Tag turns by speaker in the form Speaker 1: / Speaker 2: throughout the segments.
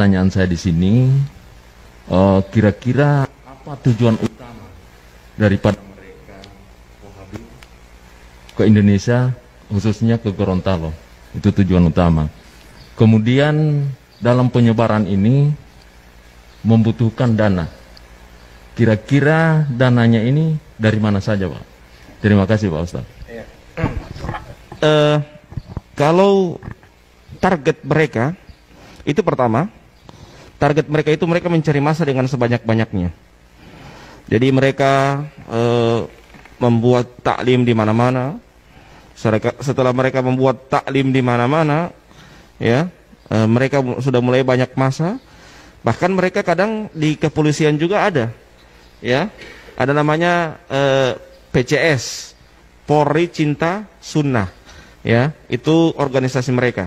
Speaker 1: pertanyaan saya di sini, kira-kira apa tujuan utama daripada mereka Wahabi ke Indonesia, khususnya ke Gorontalo? Itu tujuan utama. Kemudian dalam penyebaran ini membutuhkan dana. Kira-kira dananya ini dari mana saja, Pak? Terima kasih, Pak Ustadz.
Speaker 2: Kalau target mereka itu pertama, target mereka itu mereka mencari massa dengan sebanyak-banyaknya. Jadi mereka membuat taklim di mana-mana. Setelah mereka membuat taklim di mana-mana, ya, mereka sudah mulai banyak massa. Bahkan mereka kadang di kepolisian juga ada, ya, ada namanya PCS, Polri Cinta Sunnah, ya, itu organisasi mereka,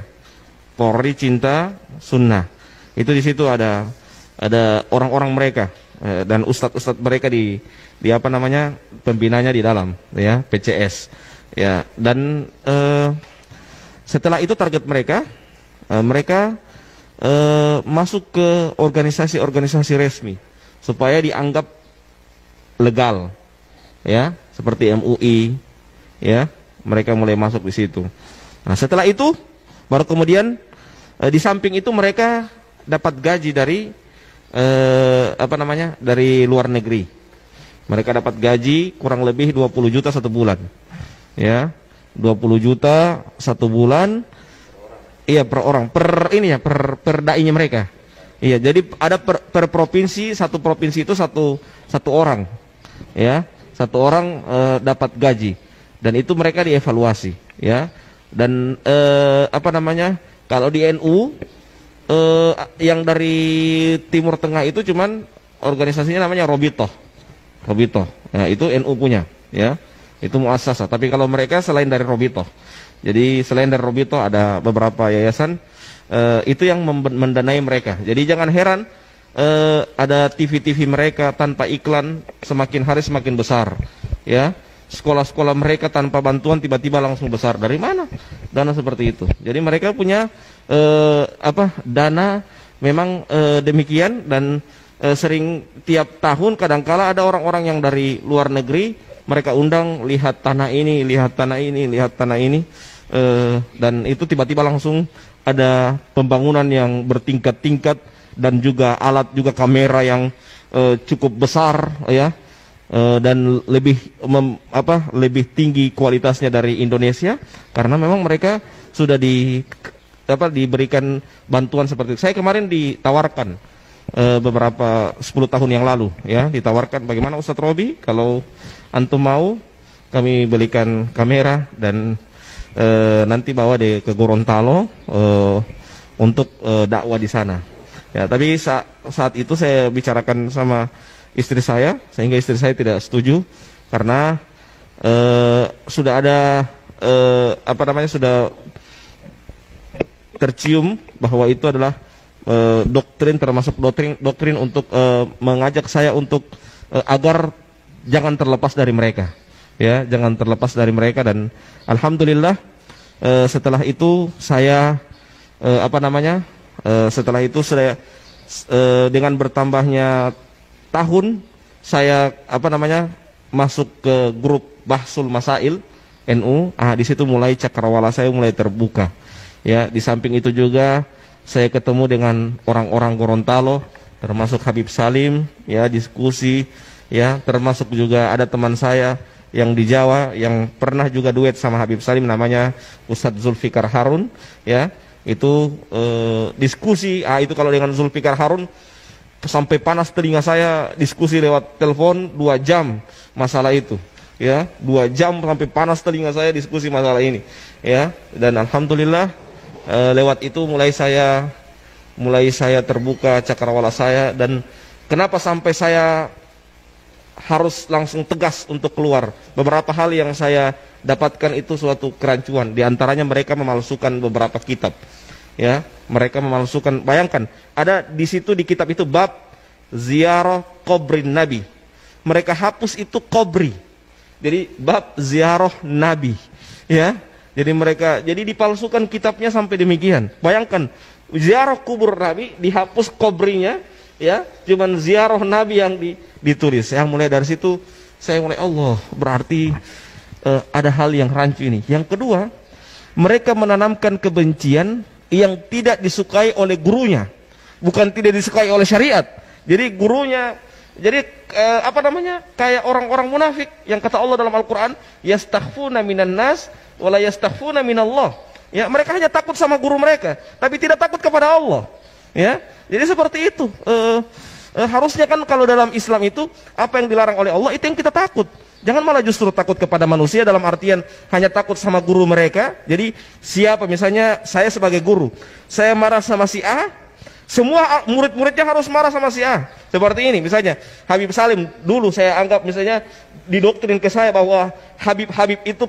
Speaker 2: Polri Cinta Sunnah. Itu di situ ada orang-orang mereka dan ustadz-ustadz mereka di apa namanya pembinanya di dalam, ya, PCS. Ya, dan setelah itu target mereka, mereka masuk ke organisasi-organisasi resmi supaya dianggap legal, ya, seperti MUI, ya, mereka mulai masuk di situ. Nah, setelah itu baru kemudian di samping itu mereka dapat gaji dari apa namanya dari luar negeri. Mereka dapat gaji kurang lebih 20 juta satu bulan. Ya, 20 juta satu bulan, iya, per orang, per ini ya, per dai-nya mereka. Iya, jadi ada per provinsi, satu provinsi itu satu orang, ya, satu orang dapat gaji, dan itu mereka dievaluasi, ya, dan apa namanya, kalau di NU yang dari Timur Tengah itu cuman organisasinya namanya Robitoh, ya, itu NU punya, ya. Itu muassasah. Tapi kalau mereka selain dari Robitoh, jadi selain dari Robitoh ada beberapa yayasan itu yang mendanai mereka. Jadi jangan heran ada TV-TV mereka tanpa iklan semakin hari semakin besar, ya. Sekolah-sekolah mereka tanpa bantuan tiba-tiba langsung besar. Dari mana dana seperti itu? Jadi mereka punya dana memang demikian, dan sering tiap tahun kadangkala ada orang-orang yang dari luar negeri mereka undang, lihat tanah ini, lihat tanah ini, lihat tanah ini, dan itu tiba-tiba langsung ada pembangunan yang bertingkat-tingkat, dan juga alat, juga kamera yang cukup besar, ya, dan lebih lebih tinggi kualitasnya dari Indonesia, karena memang mereka sudah diberikan bantuan seperti itu. Saya kemarin ditawarkan beberapa 10 tahun yang lalu, ya, ditawarkan, bagaimana Ustadz Robi kalau antum mau kami belikan kamera dan nanti bawa ke Gorontalo untuk dakwah di sana. Ya, tapi saat itu saya bicarakan sama istri saya, sehingga istri saya tidak setuju karena sudah ada sudah tercium bahwa itu adalah doktrin, termasuk doktrin untuk mengajak saya untuk agar jangan terlepas dari mereka, ya, jangan terlepas dari mereka. Dan alhamdulillah setelah itu saya setelah itu saya dengan bertambahnya tahun saya masuk ke grup Bahsul Masail NU. Di situ mulai cakrawala saya mulai terbuka, ya. Di samping itu juga saya ketemu dengan orang-orang Gorontalo, termasuk Habib Salim, ya, diskusi, ya, termasuk juga ada teman saya yang di Jawa yang pernah juga duet sama Habib Salim, namanya Ustadz Zulfikar Harun, ya. Itu diskusi, itu kalau dengan Zulfikar Harun sampai panas telinga saya, diskusi lewat telepon 2 jam masalah itu, ya, 2 jam sampai panas telinga saya diskusi masalah ini, ya. Dan alhamdulillah lewat itu mulai saya terbuka cakrawala saya. Dan kenapa sampai saya harus langsung tegas untuk keluar? Beberapa hal yang saya dapatkan itu suatu kerancuan. Di antaranya mereka memalsukan beberapa kitab, ya. Mereka memalsukan, bayangkan, ada di situ di kitab itu bab ziarah kubrin Nabi. Mereka hapus itu kubri, jadi bab ziarah Nabi, ya. Jadi dipalsukan kitabnya sampai demikian. Bayangkan, ziarah kubur Nabi, dihapus kubrinya, ya, cuman ziarah Nabi yang ditulis. Yang mulai dari situ saya mulai, Allah, berarti ada hal yang rancu ini. Yang kedua, mereka menanamkan kebencian yang tidak disukai oleh gurunya, bukan tidak disukai oleh syariat. Jadi gurunya, jadi kayak orang-orang munafik yang kata Allah dalam Al-Quran, yastakhfuna minan nas wala yastakhfuna minallah. Ya, mereka hanya takut sama guru mereka, tapi tidak takut kepada Allah. Ya, jadi seperti itu. Harusnya kan kalau dalam Islam itu apa yang dilarang oleh Allah itu yang kita takut. Jangan malah justru takut kepada manusia dalam artian hanya takut sama guru mereka. Jadi siapa, misalnya saya sebagai guru, saya marah sama si A, semua murid-muridnya harus marah sama si A. Seperti ini misalnya Habib Salim, dulu saya anggap misalnya didoktrin ke saya bahwa Habib itu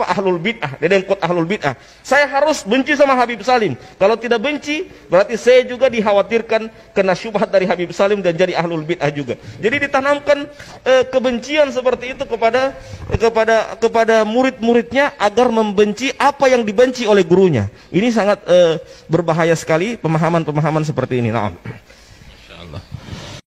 Speaker 2: ahlul bid'ah, dedengkot ahlul bid'ah. Saya harus benci sama Habib Salim. Kalau tidak benci, berarti saya juga dikhawatirkan kena syubhat dari Habib Salim dan jadi ahlul bid'ah juga. Jadi ditanamkan kebencian seperti itu kepada murid-muridnya agar membenci apa yang dibenci oleh gurunya. Ini sangat berbahaya sekali pemahaman-pemahaman seperti ini. Nah,